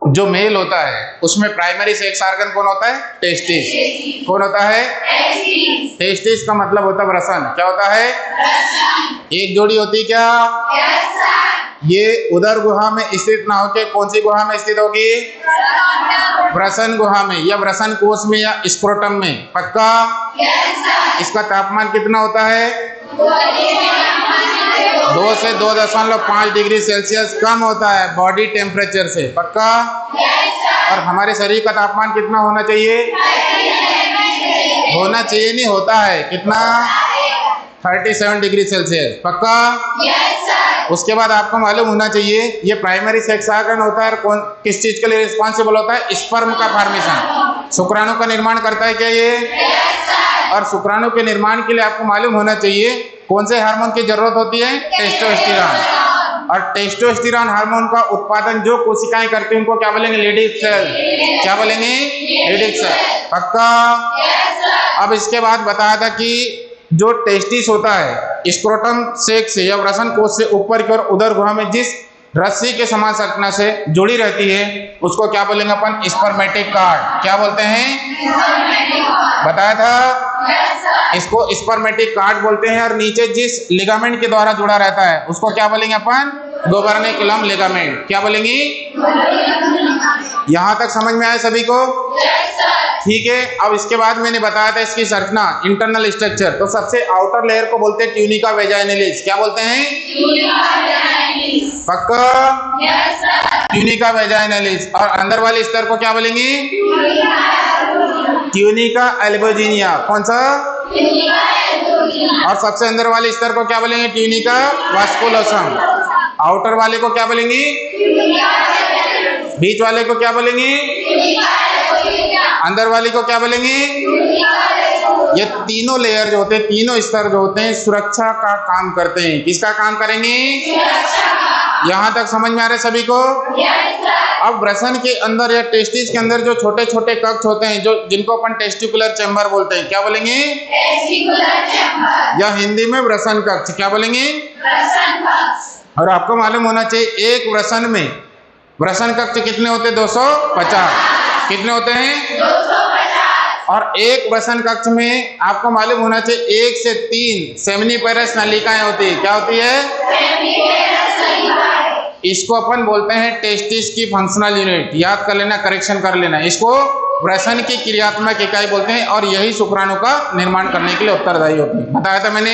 जो मेल होता है उसमें प्राइमरी सेक्स ऑर्गन कौन होता है? टेस्टिस। कौन होता है? टेस्टिस का मतलब होता है व्रसन। क्या होता है? एक जोड़ी होती है क्या? ये उदर गुहा में स्थित ना होकर कौन सी गुहा में स्थित होगी? व्रसन गुहा में, या व्रसन कोश में, या स्क्रोटम में। पक्का? इसका तापमान कितना होता है? 2 से 2.5 डिग्री सेल्सियस कम होता है बॉडी टेम्परेचर से। पक्का? और हमारे शरीर का तापमान कितना होना चाहिए? होना चाहिए नहीं, होता है। कितना? 37 डिग्री सेल्सियस। पक्का? उसके बाद आपको मालूम होना चाहिए ये प्राइमरी सेक्स ऑर्गन होता है कौन किस चीज के लिए रिस्पॉन्सिबल होता है? स्पर्म का फॉर्मेशन। शुक्राणु का निर्माण करता है क्या ये? और शुक्राणु के निर्माण के लिए आपको मालूम होना चाहिए कौन से हार्मोन की जरूरत होती है? टेस्टोस्टेरॉन। और टेस्टोस्टेरॉन हार्मोन का उत्पादन जो कोशिकाएं करती हैं उनको क्या बोलेंगे? Ladies cell. क्या बोलेंगे? Ladies cell. पक्का? अब इसके बाद बताया था कि जो टेस्टिस होता है स्क्रोटम सेक्स से या व्रसन कोश से ऊपर की ओर उदर गुहा में जिस रस्सी के समान संरचना से जुड़ी रहती है उसको क्या बोलेंगे अपन? Spermatic cord. क्या बोलते हैं? बताया था इसको स्पर्मेटिक कार्ड बोलते हैं। और नीचे जिस लिगामेंट के द्वारा जुड़ा रहता है उसको क्या बोलेंगे अपन? गोबर्निकुलम लिगामेंट। क्या बोलेंगे? यहां तक समझ में आया सभी को? ठीक है। अब इसके बाद मैंने बताया था इसकी संरचना, इंटरनल स्ट्रक्चर। तो सबसे आउटर लेयर को बोलते हैं ट्यूनिका वेजाइनलिस। क्या बोलते हैं? पक्का? Tunica vaginalis. और अंदर वाले स्तर को क्या बोलेंगे? ट्यूनिका एल्बोजिनिया। कौन सा? और सबसे अंदर वाले स्तर को क्या बोलेंगे? ट्यूनिका वास्कुलोसम। आउटर वाले को क्या बोलेंगे? बीच वाले को क्या बोलेंगे? अंदर वाले को क्या बोलेंगे? ये तीनों लेयर जो होते हैं, तीनों स्तर जो होते हैं सुरक्षा का काम करते हैं। किसका काम करेंगे? यहाँ तक समझ में आ रहे सभी को? अब व्रसन के अंदर या टेस्टिस के अंदर जो छोटे छोटे कक्ष होते हैं जो जिनको अपन टेस्टिकुलर चैम्बर बोलते हैं। क्या बोलेंगे? या हिंदी में व्रसन कक्ष। क्या बोलेंगे? और आपको मालूम होना चाहिए एक व्रसन में व्रसन कक्ष कितने होते हैं? 250। कितने होते हैं? 250। और एक व्रसन कक्ष में आपको मालूम होना चाहिए 1 से 3 सेमिनिफेरस नलिकाएं होती है। क्या होती है? इसको अपन बोलते हैं टेस्टिस की फंक्शनल यूनिट। याद कर लेना, करेक्शन कर लेना। इसको व्रसन की क्रियात्मक इकाई बोलते हैं और यही शुक्राणु का निर्माण करने के लिए उत्तरदायी होती है। बताया था मैंने?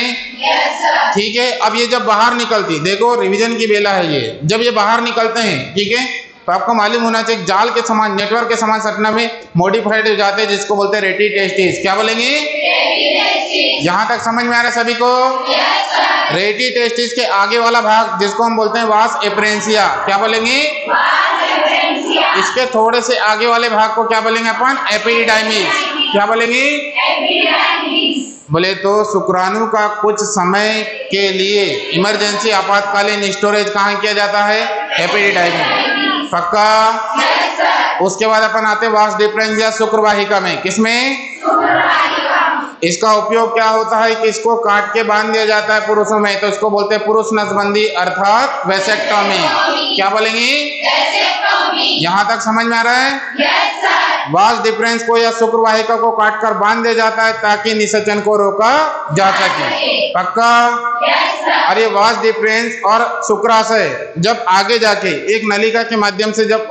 ठीक है। अब ये जब बाहर निकलती, देखो रिवीजन की बेला है ये, जब ये बाहर निकलते हैं, ठीक है, तो आपको मालूम होना चाहिए जाल के समान, नेटवर्क के समान संरचना में मॉडिफाइड हो जाते हैं जिसको बोलते हैं रेटी टेस्टिस। क्या बोलेंगे? यहाँ तक समझ में आ रहा है सभी को? रेटी टेस्टिस के आगे वाला भाग जिसको हम बोलते हैं वास एपरेंसिया। क्या बोलेंगे? इसके थोड़े से आगे वाले भाग को क्या बोलेंगे अपन? एपिडिडाइमिस। क्या बोलेंगे? बोले तो शुक्राणु का कुछ समय के लिए इमरजेंसी आपातकालीन स्टोरेज कहाँ किया जाता है? एपिडिडाइमिस। पक्का? उसके बाद अपन आते हैं वास डिफरेंशिया शुक्रवाहिका में। किसमें? इसका उपयोग क्या होता है कि इसको काट के बांध दिया जाता है पुरुषों में, तो इसको बोलते हैं पुरुष नसबंदी अर्थात वेसेक्टोमी। क्या बोलेंगे? यहाँ तक समझ में आ रहा है? वास डिफरेंस को या शुक्रवाहिका को काटकर बांध दिया जाता है ताकि निषेचन को रोका जा सके। पक्का? और ये वास डिफरेंस और शुक्राशय जब आगे जाके एक नलिका के माध्यम से जब